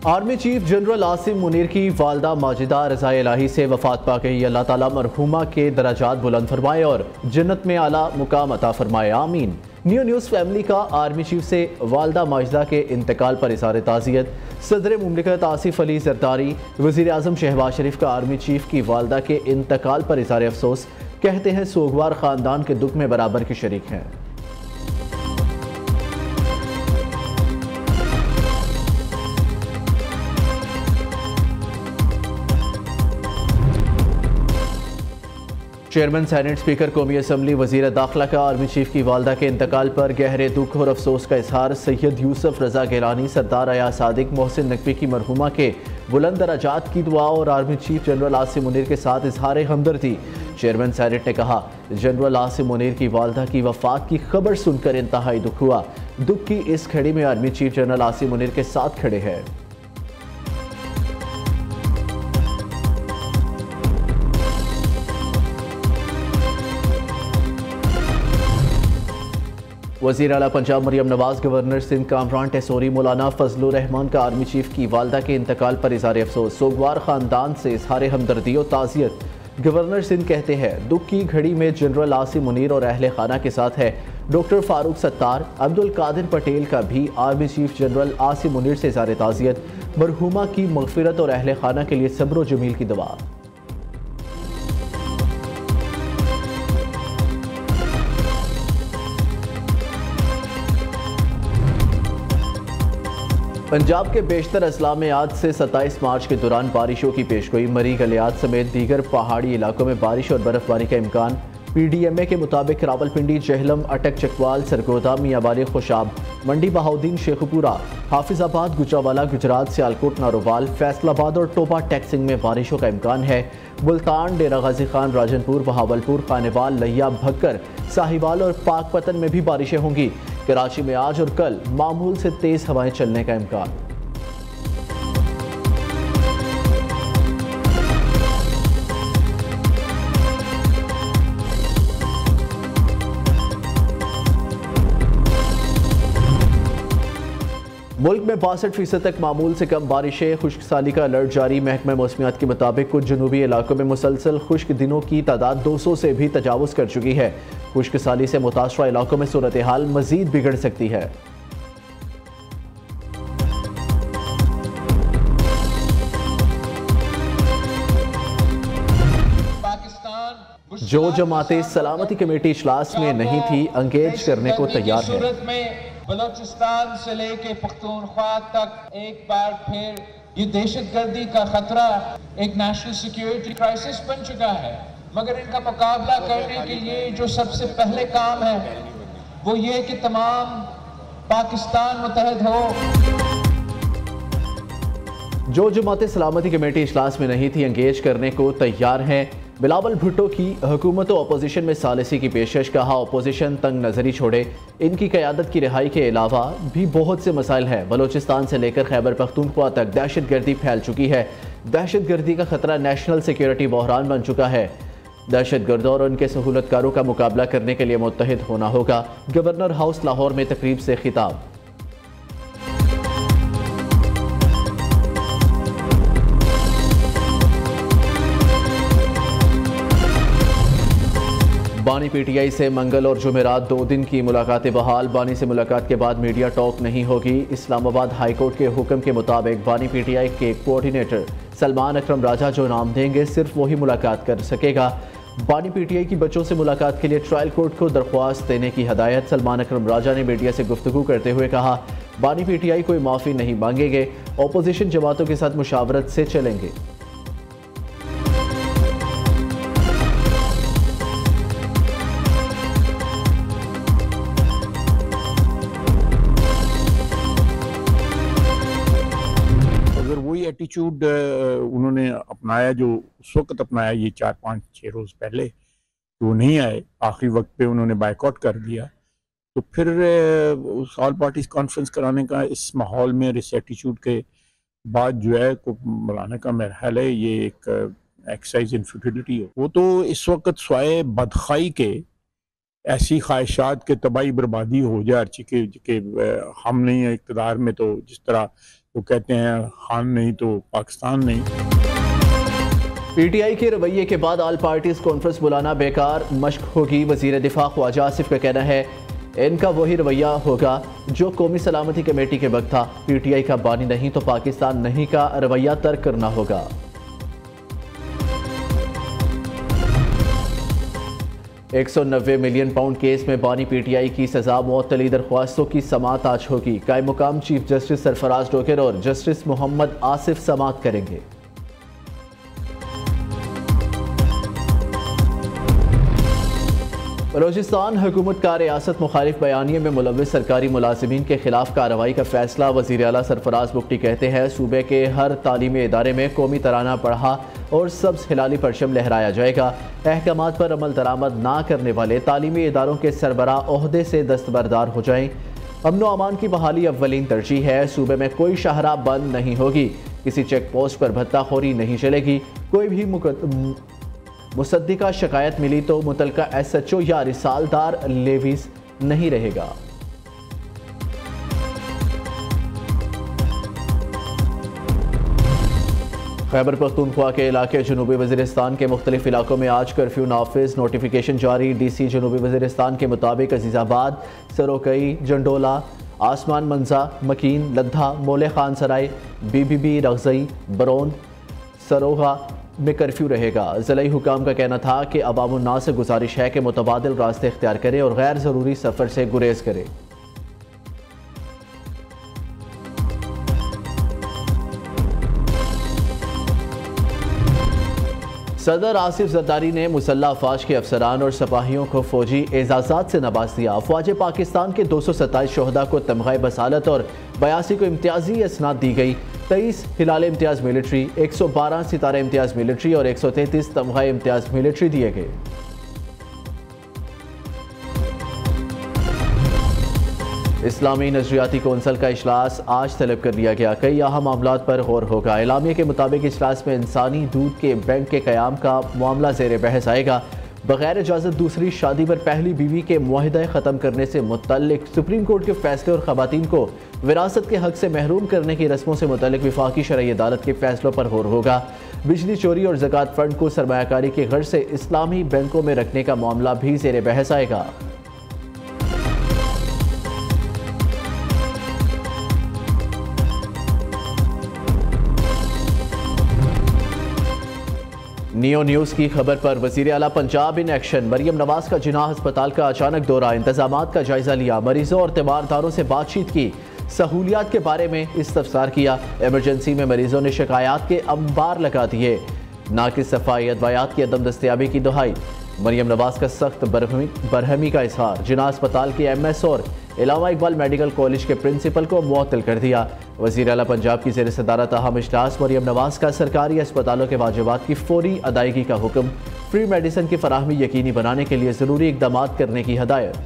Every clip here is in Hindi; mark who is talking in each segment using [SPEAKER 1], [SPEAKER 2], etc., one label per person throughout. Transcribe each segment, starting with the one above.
[SPEAKER 1] Army chief general Asim Munir की वालदा माजिदा रज़ाए इलाही से वफ़ात पा गई। अल्लाह ताला मरहूमा के दराजात बुलंद फरमाए और जन्नत में आला मुकाम अता फरमाए, आमीन। न्यूज़ फैमिली का आर्मी चीफ से वालदा माजिदा के इंतकाल पर इज़हार ताज़ियत। सदर मुमलिकत आसिफ अली जरदारी वज़ीर आज़म शहबाज शरीफ का आर्मी चीफ की वालदा के इंतकाल पर इज़हार अफसोस। कहते हैं सोगवार ख़ानदान के दुख में बराबर के शरीक हैं। चेयरमैन सेनेट स्पीकर कौमी असम्बली वज़ीर दाखिला का आर्मी चीफ की वालदा के इंतकाल पर गहरे दुख और अफसोस का इजहार। सैयद यूसुफ रजा गिलानी, सरदार अया सादिक, मोहसिन नकवी की मरहुमा के बुलंद दराजात की दुआ और army chief general Asim Munir के साथ इजहार हमदर्दी। चेयरमैन सेनेट ने कहा, जनरल आसिम मुनीर की वालदा की वफात की खबर सुनकर इंतहाई दुख हुआ। दुख की इस घड़ी में army chief general Asim Munir के साथ खड़े हैं। वज़ीर आला पंजाब मरियम नवाज, गवर्नर सिंध कामरान टेसोरी, मौलाना फजलुर रहमान का आर्मी चीफ की वालदा के इंतकाल पर इज़हार अफसोस। सोगवार ख़ानदान से इज़हार हमदर्दी और ताज़ियत। गवर्नर सिंध कहते हैं, दुख की घड़ी में जनरल आसिम मुनीर और अहले खाना के साथ है। डॉक्टर फारूक सत्तार, अब्दुल कादिर पटेल का भी army chief general Asim Munir से इज़हार ताज़ियत। मरहुमा की मग़फ़िरत और अहले खाना के लिए सब्र व जमील की दुआ। पंजाब के बेशतर अजला में आज से 27 मार्च के दौरान बारिशों की पेशगोई। मरी, गलियात समेत दीगर पहाड़ी इलाकों में बारिश और बर्फबारी का इम्कान। PDMA के मुताबिक रावलपिंडी, जहलम, अटक, चकवाल, सरगोदा, मियाँवाली, खुशाब, मंडी बहाउद्दीन, शेखपुरा, हाफिजाबाद, गुजरावाला, गुजरात, सियालकोट, नारोवाल, फैसलाबाद और टोबा टैक्सिंग में बारिशों का इम्कान है। मुल्तान, डेरा गाजी खान, राजनपुर, बहावलपुर, खानेवाल, लहिया, भक्कर, साहिवाल और पाकपतन में भी बारिशें होंगी। कराची में आज और कल मामूल से तेज हवाएं चलने का इम्कान। मुल्क में 62% तक मामूल से कम बारिशें। खुश्क साली का अलर्ट जारी। महकमा मौसमियात के मुताबिक कुछ जनूबी इलाकों में मुसलसल खुश्क दिनों की तादाद 200 से भी तजावुज़ कर चुकी है। खुश्क साली से मुतासरा इलाकों में सूरत हाल मजीद बिगड़ सकती है। जो जमातें सलामती कमेटी इजलास में नहीं थी, अंगेज करने को तैयार है।
[SPEAKER 2] बलोचिस्तान से लेके पख्तूनख्वा तक एक बार फिर ये दहशतगर्दी का खतरा एक नेशनल सिक्योरिटी क्राइसिस बन चुका है। मगर इनका मुकाबला करने के लिए जो सबसे पहले काम है वो ये कि तमाम पाकिस्तान मुत्तहद हो।
[SPEAKER 1] जो जमातें सलामती कमेटी इजलास में नहीं थी, अंगेज करने को तैयार हैं। बिलावल भुट्टो की हुकूमत और अपोजिशन में सालिसी की पेशकश। कहा, अपोजिशन तंग नजरी छोड़े। इनकी क़यादत की रिहाई के अलावा भी बहुत से मसाइल हैं। बलोचिस्तान से लेकर खैबर पख्तूनख्वा तक दहशतगर्दी फैल चुकी है। दहशतगर्दी का खतरा नेशनल सिक्योरिटी बहरान बन चुका है। दहशतगर्दों और उनके सहूलतकारों का मुकाबला करने के लिए मुत्तहिद होना होगा। गवर्नर हाउस लाहौर में तकरीब से खिताब। बानी PTI से मंगल और जुमेरात 2 दिन की मुलाकातें बहाल। बानी से मुलाकात के बाद मीडिया टॉक नहीं होगी। इस्लामाबाद हाई कोर्ट के हुक्म के मुताबिक बानी PTI के कोऑर्डिनेटर सलमान अकरम राजा जो नाम देंगे सिर्फ वही मुलाकात कर सकेगा। बानी PTI की बच्चों से मुलाकात के लिए ट्रायल कोर्ट को दरख्वास्त देने की हदायत। सलमान अकरम राजा ने मीडिया से गुफ्तगू करते हुए कहा, बानी PTI कोई माफ़ी नहीं मांगेंगे, अपोजिशन जमातों के साथ मुशावरत से चलेंगे।
[SPEAKER 3] एटीट्यूड उन्होंने अपनाया जो उस वक्त अपनाया, ये 4-5-6 रोज़ पहले, तो नहीं आए, आखिरी वक्त पे उन्होंने बायकॉट कर दिया। तो फिर उस ऑल पार्टीज कॉन्फ्रेंस कराने का इस माहौल में, इस एटीट्यूड के बाद जो है को बुलाने का मेरा ख्याल है ये एक एक्सरसाइज इन फ्यूटिलिटी है। वो तो इस वक्त स्वाय बदखाई के ऐसी ख्वाहिशात के तबाही बर्बादी हो जाए कि हम नहीं है इक़्तिदार में, तो जिस तरह वो कहते हैं खान नहीं तो पाकिस्तान नहीं।
[SPEAKER 1] पीटीआई के रवैये के बाद ऑल पार्टीज कॉन्फ्रेंस बुलाना बेकार मश्क होगी। वजीर दिफा ख्वाजा आसिफ का कहना है इनका वही रवैया होगा जो कौमी सलामती कमेटी के वक्त था। पीटीआई का बानी नहीं तो पाकिस्तान नहीं का रवैया तर्क करना होगा। £190 मिलियन केस में बानी पीटीआई की सजा मुअत्तली दरख्वास्तों की समाअत आज होगी। कायम मुकाम चीफ जस्टिस सरफराज डोगर और जस्टिस मोहम्मद आसिफ समाअत करेंगे। बलोचिस्तान हुकूमत का रियासत मुखालिफ बयानिए में मुलव्विस सरकारी मुलाजिमीन के खिलाफ कार्रवाई का फैसला। वज़ीर आला सरफराज बुगटी कहते हैं सूबे के हर तालीमी इदारे में कौमी तराना पढ़ा और सब्ज हिलाली परचम लहराया जाएगा। अहकामात पर अमल दरामद ना करने वाले तालीमी इदारों के सरबराह ओहदे से दस्तबरदार हो जाएं। अमन व अमान की बहाली अव्वलीन तरजीह है। सूबे में कोई शाहराह बंद नहीं होगी। किसी चेक पोस्ट पर भत्ताखोरी नहीं चलेगी। कोई भी मुसद्दिका शिकायत मिली तो मुतलका SHO या रिसालदार लेवीज नहीं रहेगा। खैबर पख्तूनख्वा के इलाके जनूबी वज़ीरिस्तान के मुख्तलिफ इलाकों में आज कर्फ्यू नाफिज। नोटिफिकेशन जारी। DC जनूबी वज़ीरिस्तान के मुताबिक अजीज़ाबाद, सरोकई, जंडोला, आसमान मंजा, मकीन, लद्धा, मोले खान सराय, BBB, रगज़ई, बरौन, सरोहा में कर्फ्यू रहेगा। ज़िलाई हुकाम का कहना था कि अवामुन्नास से गुजारिश है कि मुतबादिल रास्ते इख्तियार करें और गैर ज़रूरी सफ़र से गुरेज करें। सदर आसिफ जरदारी ने मुसल्लह अफवाज के अफसरान और सिपाहियों को फौजी एजाज़ात से नवाज दिया। अफवाज पाकिस्तान के 227 शोहदा को तमग़ा बसालत और 82 को इम्तियाजी असनाद दी गई। 23 हिलाल इम्तियाज़ मिलिट्री, 112 सितारा इम्तियाज़ मिलिट्री और 133 तमग़ा इम्तियाज़ मिलिट्री दिए गए। इस्लामी नजरियाती कौंसल का इजलास आज तलब कर लिया गया। कई अहम मामलात पर गौर होगा। एलामिया के मुताबिक इजलास में इंसानी दूध के बैंक के क़याम का मामला ज़ेर बहस आएगा। बगैर इजाज़त दूसरी शादी पर पहली बीवी के मुआहिदा ख़त्म करने से मुतल्लिक सुप्रीम कोर्ट के फैसले और ख़वातीन को विरासत के हक से महरूम करने की रस्मों से मुतल्लिक विफाकी शरई अदालत के फैसलों पर गौर होगा। बिजली चोरी और ज़कात फ़ंड को सरमायाकारी की गर्ज से इस्लामी बैंकों में रखने का मामला भी ज़ेर बहस आएगा। नियो न्यूज़ की खबर पर वज़ीर आला पंजाब इन एक्शन। मरियम नवाज का जिन्ना अस्पताल का अचानक दौरा। इंतजामात का जायजा लिया। मरीजों और तीमारदारों से बातचीत की। सहूलियात के बारे में इस्तफसार किया। इमरजेंसी में मरीजों ने शिकायत के अंबार लगा दिए। नाकिस सफाई अदवायात की अदम दस्तयाबी की दुहाई। मरियम नवाज का सख्त बरहमी का इजहार। जिन्ना अस्पताल के MS और इलामा इकबाल मेडिकल कॉलेज के प्रिंसिपल को मुअत्तल कर दिया। वज़ीर आला पंजाब की ज़ेर सदारत अहम इजलास। मरियम नवाज का सरकारी अस्पतालों के वाजिबात की फौरी अदायगी का हुक्म। फ्री मेडिसिन की फराहमी यकीनी बनाने के लिए ज़रूरी इक़दाम करने की हदायत।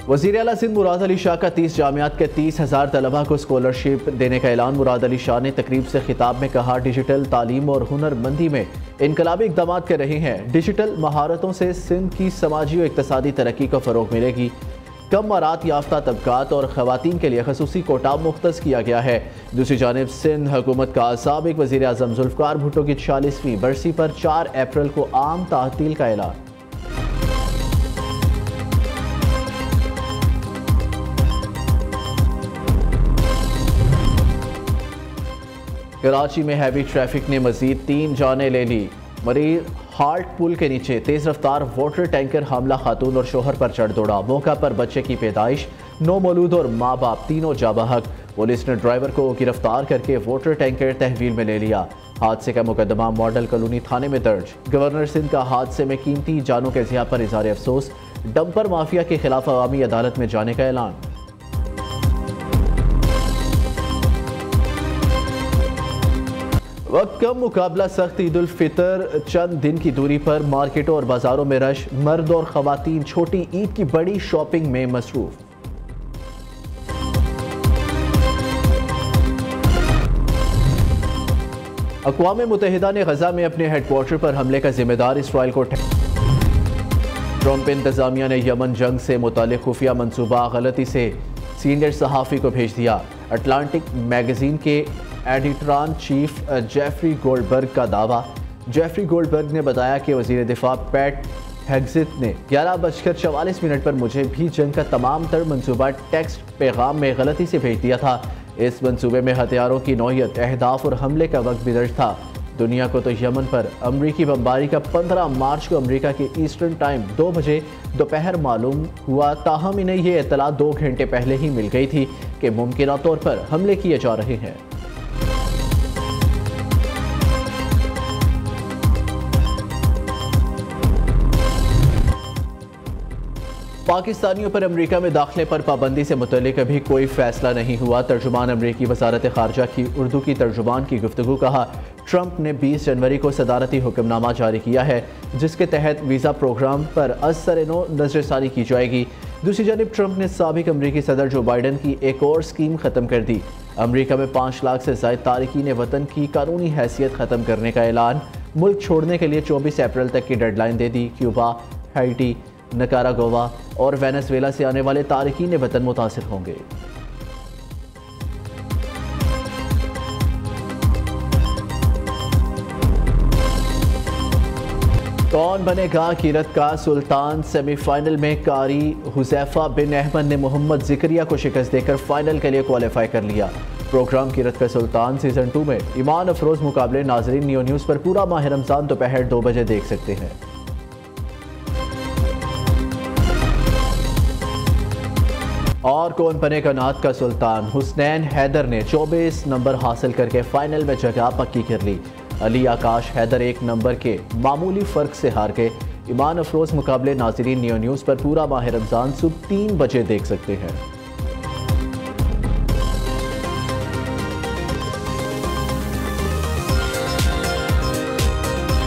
[SPEAKER 1] वज़ीर आला सिंध मुराद अली शाह का 30 जामियात के 30,000 तलबा को स्कॉलरशिप देने का ऐलान। मुराद अली शाह ने तकरीब से खिताब में कहा डिजिटल तालीम और हुनरमंदी में इनकलाबी इक़दाम कर रहे हैं। डिजिटल महारतों से सिंध की समाजी और इक़्तिसादी तरक्की को फ़रोग़ मिलेगी। कम महारत याफ्ता तबकात और ख़वातीन के लिए खसूसी कोटा मुख्तस किया गया है। दूसरी जानिब सिंध हुकूमत का साबिक़ वज़ीर आज़म ज़ुल्फ़िकार भुट्टो की 40वीं बरसी पर 4 अप्रैल को आम तातील का ऐलान। कराची में हैवी ट्रैफिक ने मजीद 3 जानें ले ली। मरीर हार्ट पुल के नीचे तेज रफ्तार वाटर टैंकर हमला खातून और शोहर पर चढ़ दौड़ा। मौका पर बच्चे की पैदाइश। 9 मौलूद और माँ बाप तीनों जाबहक। पुलिस ने ड्राइवर को गिरफ्तार करके वाटर टैंकर तहवील में ले लिया। हादसे का मुकदमा मॉडल कॉलोनी थाने में दर्ज। गवर्नर सिंध का हादसे में कीमती जानों के ज़िया पर इज़हार अफसोस। डंपर माफिया के खिलाफ अवामी अदालत में जाने का ऐलान। वक्त कम मुकाबला सख्त। ईद उल फितर चंद दिन की दूरी पर मार्केटों और बाजारों में रश। मर्द और खवातीन छोटी ईद की बड़ी शॉपिंग में मसरूफ। अक़वाम मुत्तहिदा ने गजा में अपने हेडक्वार्टर पर हमले का जिम्मेदार इसराइल को ट्रंप इंतजामिया ने यमन जंग से मुतालिक खुफिया मंसूबा गलती से सीनियर सहाफ़ी को भेज दिया। अटलांटिक मैगजीन के एडिटर चीफ जेफरी गोल्डबर्ग का दावा। जेफरी गोल्डबर्ग ने बताया कि वज़ीर दिफा पैट हेग्जिथ ने 11:44 पर मुझे भी जंग का तमाम तर मंसूबा टेक्स्ट पैगाम में गलती से भेज दिया था। इस मंसूबे में हथियारों की नौइयत, अहदाफ और हमले का वक्त भी दर्ज था। दुनिया को तो यमन पर अमरीकी बमबारी का 15 मार्च को अमरीका के ईस्टर्न टाइम 2 बजे दोपहर मालूम हुआ, ताहम इन्हें यह इत्तला 2 घंटे पहले ही मिल गई थी कि मुमकिन तौर पर हमले किए जा रहे हैं। पाकिस्तानियों पर अमरीका में दाखिले पर पाबंदी से मुतल्लिक अभी कोई फैसला नहीं हुआ। तर्जुमान अमरीकी वजारत खारजा की उर्दू की तर्जुमान की गुफ्तगू कहा, ट्रंप ने 20 जनवरी को सदारती हुक्मनामा जारी किया है जिसके तहत वीज़ा प्रोग्राम पर असर-ए-नो नजरसानी की जाएगी। दूसरी जानब ट्रंप ने साबिक अमरीकी सदर जो बाइडन की एक और स्कीम ख़त्म कर दी। अमरीका में 5 लाख से ज़ायद तारकीन वतन की कानूनी हैसियत ख़त्म करने का ऐलान। मुल्क छोड़ने के लिए 24 अप्रैल तक की डेडलाइन दे दी। क्यूबा, हैटी, निकारागुआ और वेनेजुएला से आने वाले तारकीन वतन मुतासिर होंगे। कौन बनेगा कीरत का सुल्तान? सेमीफाइनल में कारी हुज़ैफा बिन अहमद ने मोहम्मद ज़िक्रिया को शिकस्त देकर फाइनल के लिए क्वालिफाई कर लिया। प्रोग्राम कीरत का सुल्तान सीजन 2 में ईमान अफरोज मुकाबले नाजरीन नियो न्यूज़ पर पूरा माह रमज़ान दोपहर 2 बजे देख सकते हैं। और कौन बनेगा नात का सुल्तान? हुसनैन हैदर ने 24 नंबर हासिल करके फाइनल में जगह पक्की कर ली। अली आकाश हैदर 1 नंबर के मामूली फ़र्क से हार गए। ईमान अफरोज मुकाबले नाजरीन नियो न्यूज़ पर पूरा माह रमज़ान सुबह 3 बजे देख सकते हैं।